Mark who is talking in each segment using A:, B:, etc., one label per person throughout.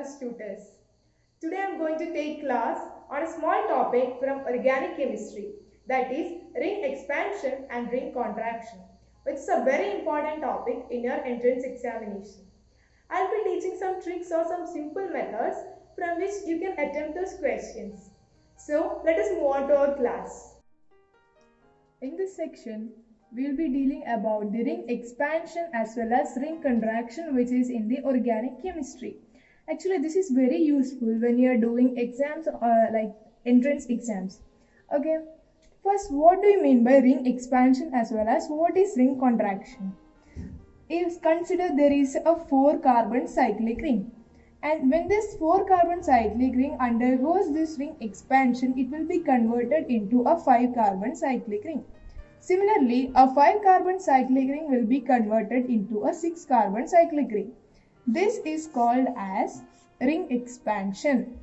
A: classes tutors. Today I am going to take class on a small topic from organic chemistry, that is ring expansion and ring contraction, which is a very important topic in your entrance examination. I will be teaching some tricks or some simple methods from which you can attempt those questions. So let us move on to our class. In this section, we will be dealing about the ring expansion as well as ring contraction, which is in the organic chemistry. Actually, this is very useful when you are doing exams like entrance exams. Okay, first, what do you mean by ring expansion as well as what is ring contraction? If consider there is a 4-carbon cyclic ring, and when this 4-carbon cyclic ring undergoes this ring expansion, it will be converted into a 5-carbon cyclic ring. Similarly, a 5-carbon cyclic ring will be converted into a 6-carbon cyclic ring. This is called as ring expansion.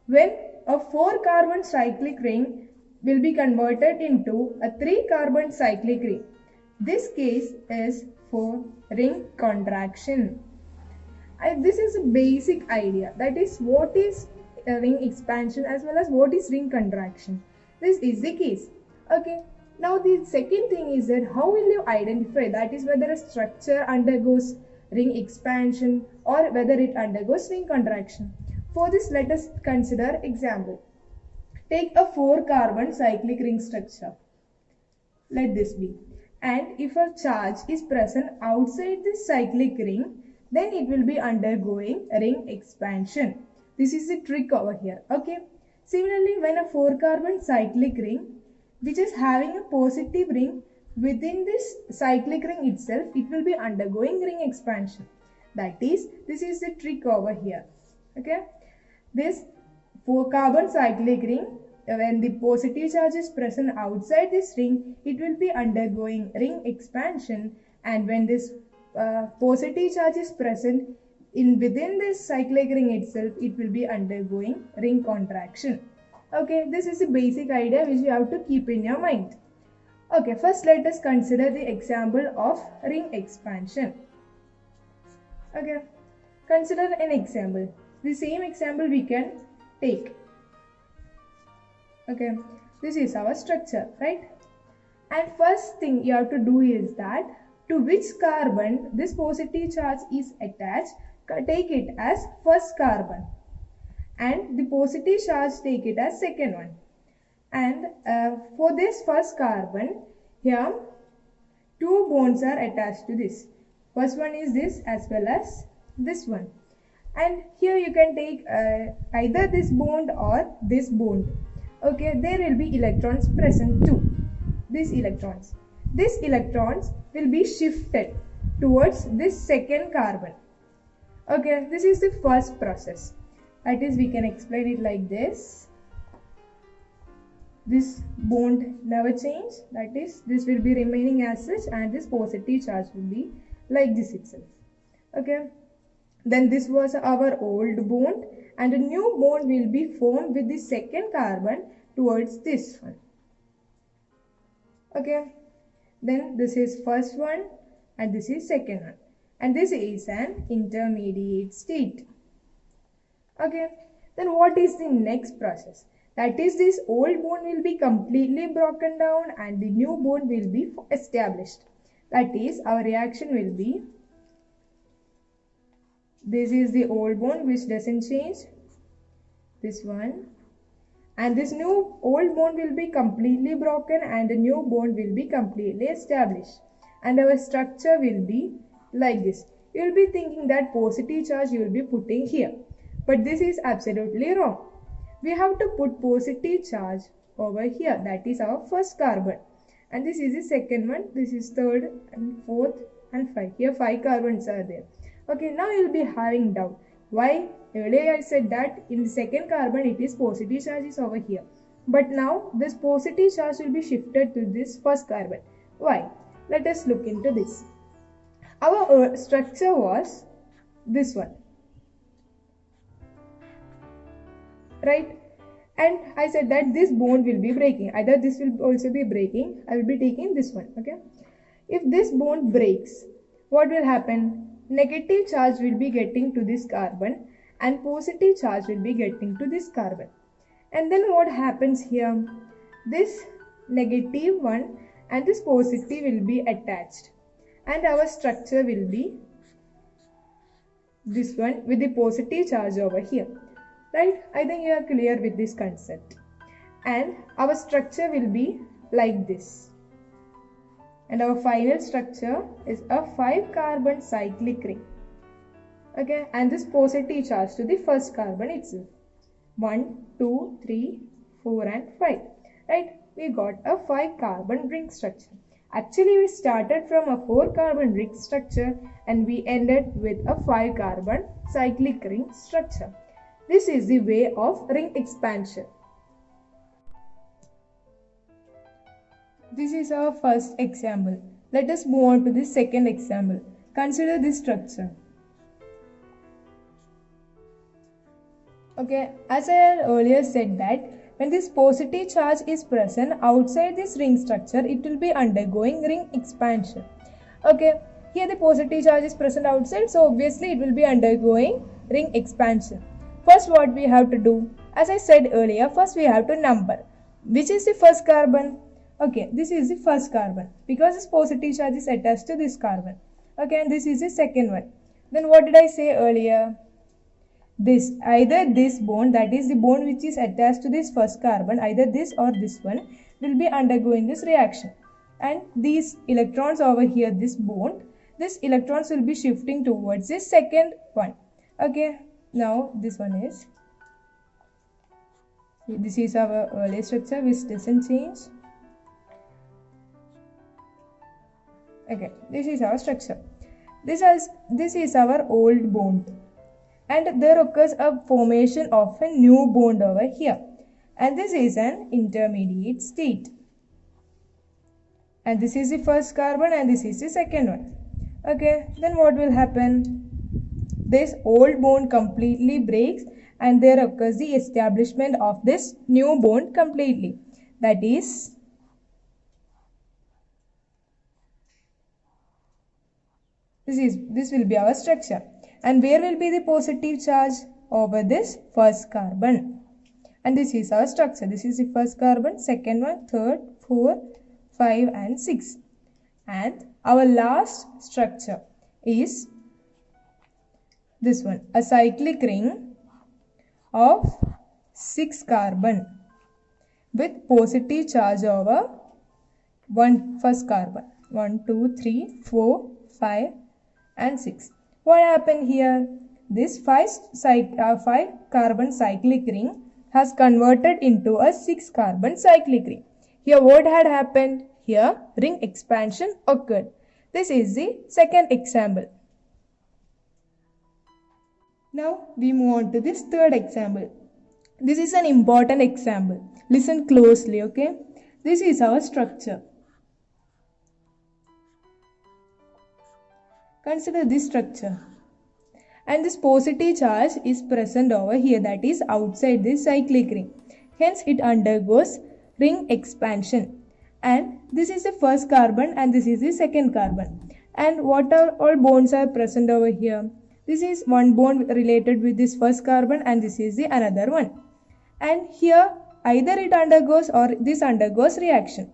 A: When a 4-carbon cyclic ring will be converted into a 3-carbon cyclic ring, this case is for ring contraction. This is a basic idea, that is what is ring expansion as well as what is ring contraction. This is the case. Okay. Now the second thing is that how will you identify, that is whether a structure undergoes ring expansion or whether it undergoes ring contraction. For this, let us consider example. Take a 4-carbon cyclic ring structure. Let this be. And if a charge is present outside this cyclic ring, then it will be undergoing ring expansion. This is the trick over here. Okay. Similarly, when a 4-carbon cyclic ring which is having a positive ring within this cyclic ring itself, it will be undergoing ring expansion. That is, this is the trick over here. Okay. This 4-carbon cyclic ring, when the positive charge is present outside this ring, it will be undergoing ring expansion, and when this positive charge is present within this cyclic ring itself, it will be undergoing ring contraction. Okay, this is a basic idea which you have to keep in your mind. Okay, first let us consider the example of ring expansion. Okay, consider an example. The same example we can take. Okay, this is our structure, right? And first thing you have to do is that to which carbon this positive charge is attached, take it as first carbon, and the positive charge take it as second one. And for this first carbon, here 2 bonds are attached to this. First one is this as well as this one. And here you can take either this bond or this bond. Okay, there will be electrons present too. These electrons will be shifted towards this second carbon. Okay, this is the first process. That is, we can explain it like this. This bond never change. That is, this will be remaining as such, and this positive charge will be like this itself. Okay. Then this was our old bond, and a new bond will be formed with the second carbon towards this one. Okay. Then this is first one and this is second one. And this is an intermediate state. Okay, then what is the next process? That is, this old bond will be completely broken down and the new bond will be established. That is, our reaction will be, this is the old bond which doesn't change, this one, and this new old bond will be completely broken and the new bond will be completely established. And our structure will be like this. You will be thinking that positive charge you will be putting here. But this is absolutely wrong. We have to put positive charge over here. That is our first carbon. And this is the second one. This is third and fourth and 5. Here 5 carbons are there. Okay, now you will be having doubt. Why? Earlier I said that in the second carbon it is positive charge is over here. But now this positive charge will be shifted to this first carbon. Why? Let us look into this. Our structure was this one. Right? And I said that this bond will be breaking. Either this will also be breaking. I will be taking this one. Okay. If this bond breaks, what will happen? negative charge will be getting to this carbon and positive charge will be getting to this carbon. And then what happens here? This negative one and this positive will be attached, and our structure will be this one with the positive charge over here. Right? I think you are clear with this concept. And our structure will be like this. And our final structure is a 5-carbon cyclic ring. Okay, and this positive charge to the first carbon itself. 1, 2, 3, 4 and 5. Right? We got a 5-carbon ring structure. Actually, we started from a 4-carbon ring structure and we ended with a 5-carbon cyclic ring structure. This is the way of ring expansion. This is our first example. Let us move on to the second example. Consider this structure. Okay, as I had earlier said that when this positive charge is present outside this ring structure, it will be undergoing ring expansion. Okay, here the positive charge is present outside, so obviously it will be undergoing ring expansion. First, what we have to do? As I said earlier, first we have to number. Which is the first carbon? Okay, this is the first carbon because this positive charge is attached to this carbon. Okay, and this is the second one. Then what did I say earlier? This, either this bond, that is the bond which is attached to this first carbon, either this or this one will be undergoing this reaction. And these electrons over here, this bond, this electrons will be shifting towards this second one. Okay, now this one is, this is our early structure which doesn't change. Okay, this is our structure. This is our old bond. And there occurs a formation of a new bond over here. And this is an intermediate state. And this is the first carbon and this is the second one. Okay, then what will happen? This old bond completely breaks and there occurs the establishment of this new bond completely. That is, this will be our structure. And where will be the positive charge? Over this first carbon. And this is our structure. This is the first carbon, second one, third, 4, 5 and 6. And our last structure is this one, a cyclic ring of 6 carbon with positive charge over first carbon. 1, 2, 3, 4, 5 and 6. What happened here? This 5-carbon cyclic ring has converted into a 6-carbon cyclic ring. Here what had happened? Here ring expansion occurred. This is the second example. Now we move on to this third example. This is an important example. Listen closely, okay? This is our structure. Consider this structure. And this positive charge is present over here, that is outside this cyclic ring. Hence it undergoes ring expansion. And this is the first carbon and this is the second carbon. And what are all bonds are present over here? This is one bond related with this first carbon and this is the another one. And here either it undergoes or this undergoes reaction.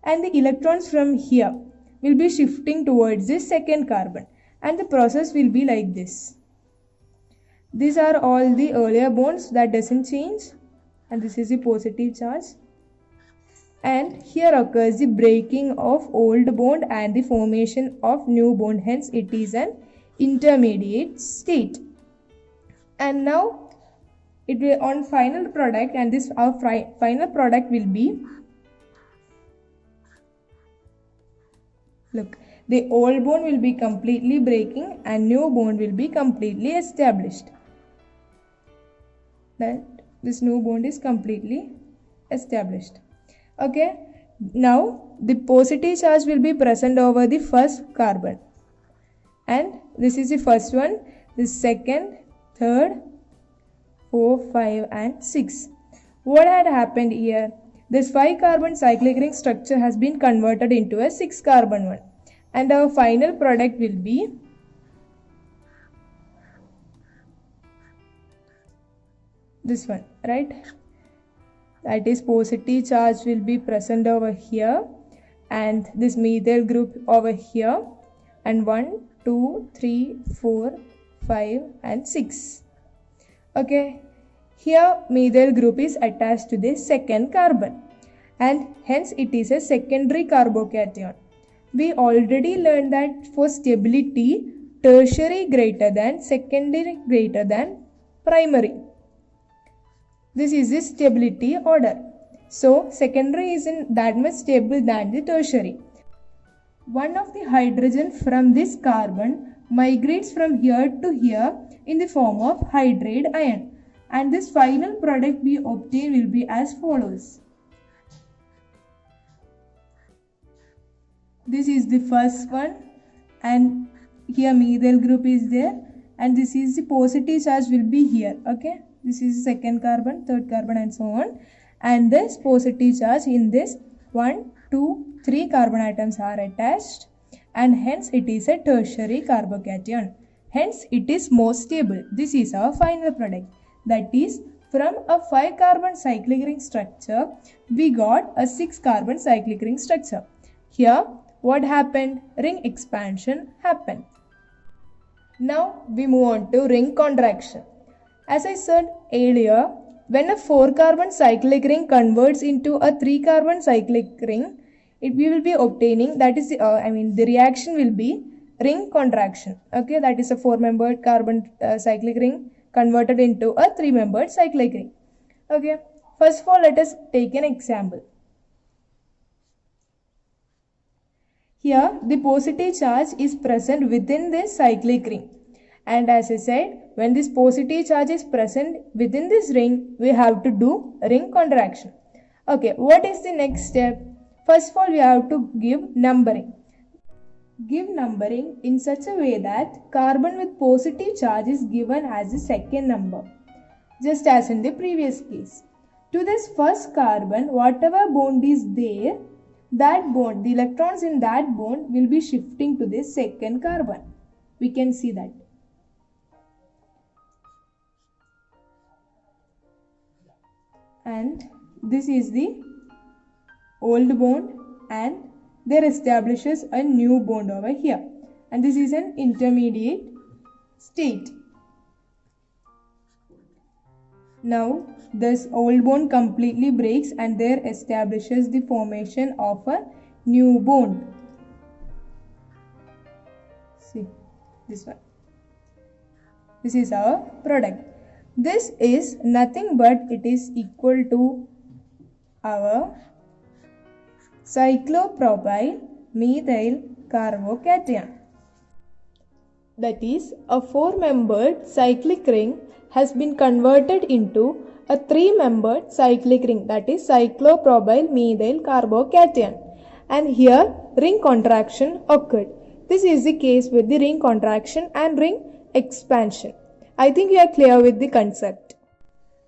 A: And the electrons from here will be shifting towards this second carbon and the process will be like this. These are all the earlier bonds that doesn't change and this is the positive charge. And here occurs the breaking of old bond and the formation of new bond, hence it is an intermediate state. And now it will on final product, and this our final product will be, look, the old bond will be completely breaking and new bond will be completely established. That this new bond is completely established. Okay, now the positive charge will be present over the first carbon, and this is the first one, the second, third, 4, 5 and 6. What had happened here? This 5-carbon cyclic ring structure has been converted into a 6-carbon one, and our final product will be this one, right? That is positive charge will be present over here, and this methyl group over here, and 1, 2, 3, 4, 5 and 6. Okay, here methyl group is attached to the second carbon, and hence it is a secondary carbocation. We already learned that for stability, tertiary greater than secondary greater than primary. This is the stability order. So secondary is in that much stable than the tertiary. One of the hydrogen from this carbon migrates from here to here in the form of hydride ion, and this final product we obtain will be as follows. This is the first one, and here methyl group is there, and this is the positive charge will be here. Okay, this is the second carbon, third carbon and so on, and this positive charge in this 1, 2, 3 carbon atoms are attached, and hence it is a tertiary carbocation. Hence it is more stable. This is our final product. That is, from a 5 carbon cyclic ring structure, we got a 6 carbon cyclic ring structure. Here what happened? Ring expansion happened. Now we move on to ring contraction. As I said earlier, when a 4 carbon cyclic ring converts into a 3 carbon cyclic ring, we will be obtaining, that is the reaction will be ring contraction. Okay, that is a 4-membered carbon cyclic ring converted into a 3-membered cyclic ring. Okay, first of all let us take an example. Here the positive charge is present within this cyclic ring, and as I said, when this positive charge is present within this ring, we have to do ring contraction. Okay, what is the next step? First of all, we have to give numbering. Give numbering in such a way that carbon with positive charge is given as the second number, just as in the previous case. To this first carbon, whatever bond is there, that bond, the electrons in that bond will be shifting to this second carbon. We can see that. And this is the old bond, and there establishes a new bond over here, and this is an intermediate state. Now this old bond completely breaks, and there establishes the formation of a new bond. See this one. This is our product. This is nothing but it is equal to our cyclopropyl methyl carbocation. That is, a 4-membered cyclic ring has been converted into a 3-membered cyclic ring, that is cyclopropyl methyl carbocation, and here ring contraction occurred. This is the case with the ring contraction and ring expansion. I think you are clear with the concept.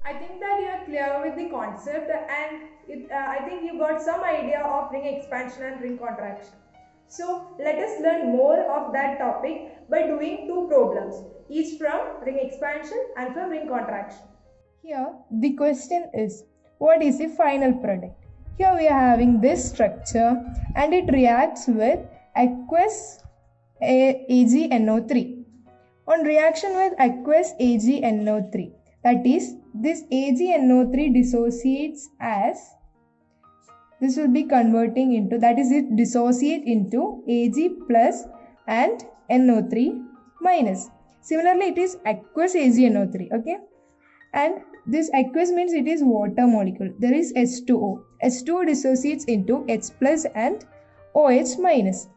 A: I think that you are clear with the concept, and I think you got some idea of ring expansion and ring contraction. So let us learn more of that topic by doing 2 problems, each from ring expansion and from ring contraction. Here the question is, what is the final product? Here we are having this structure, and it reacts with aqueous AgNO3. On reaction with aqueous AgNO3, that is, this AgNO3 dissociates as, this will be converting into, that is, it dissociate into Ag plus and NO3 minus. Similarly, it is aqueous AgNO3, okay, and this aqueous means it is water molecule. There is H2O. H2O dissociates into H plus and OH minus.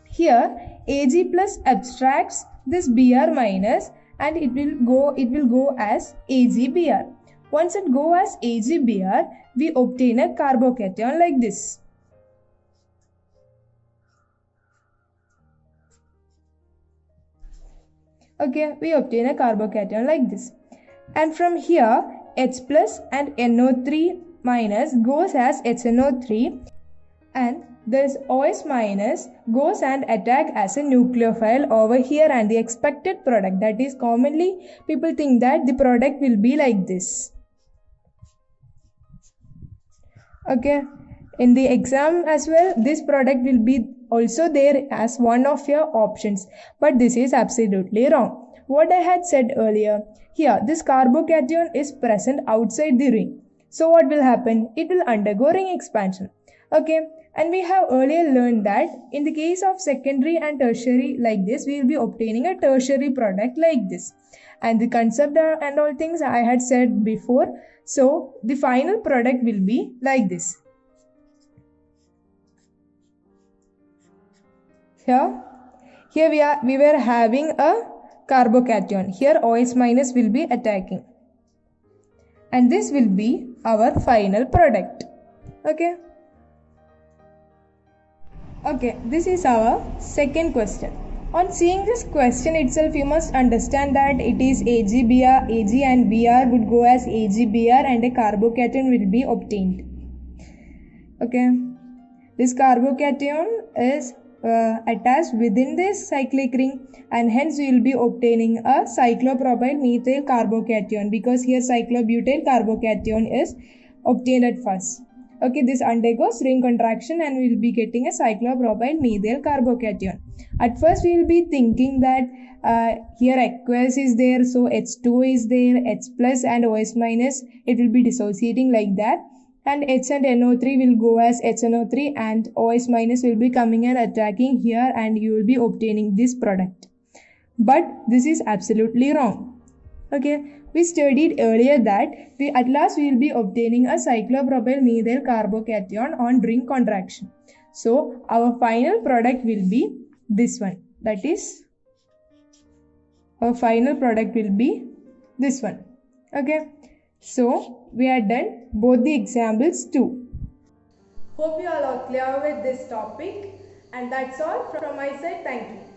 A: Here Ag plus abstracts this Br minus, and it will go as AgBr. Once it go as AgBr, we obtain a carbocation like this. Okay, we obtain a carbocation like this. And from here, H plus and NO3 minus goes as HNO3, And this OS minus goes and attack as a nucleophile over here, and the expected product, that is commonly people think that the product will be like this. Okay, in the exam as well, this product will be also there as one of your options, but this is absolutely wrong. What I had said earlier, here this carbocation is present outside the ring. So what will happen? It will undergo ring expansion. Okay, and we have earlier learned that in the case of secondary and tertiary like this, we will be obtaining a tertiary product like this. And the concept and all things I had said before. So the final product will be like this. Here we were having a carbocation. Here OH minus will be attacking. And this will be our final product. Okay. Okay, this is our second question. On seeing this question itself, you must understand that it is AgBr, Ag and Br would go as AgBr and a carbocation will be obtained. Okay, this carbocation is attached within this cyclic ring, and hence we will be obtaining a cyclopropyl methyl carbocation, because here cyclobutyl carbocation is obtained at first. Okay, this undergoes ring contraction and we will be getting a cyclopropyl methyl carbocation. At first we will be thinking that here aqueous is there, so H2 is there, H plus and OS minus, it will be dissociating like that, and H and NO3 will go as HNO3 and OS minus will be coming and attacking here, and you will be obtaining this product. But this is absolutely wrong. Okay, we studied earlier that at last we will be obtaining a cyclopropyl methyl carbocation on ring contraction. So our final product will be this one. That is, our final product will be this one. Okay, so we are done both the examples too. Hope you all are clear with this topic, and that's all from my side. Thank you.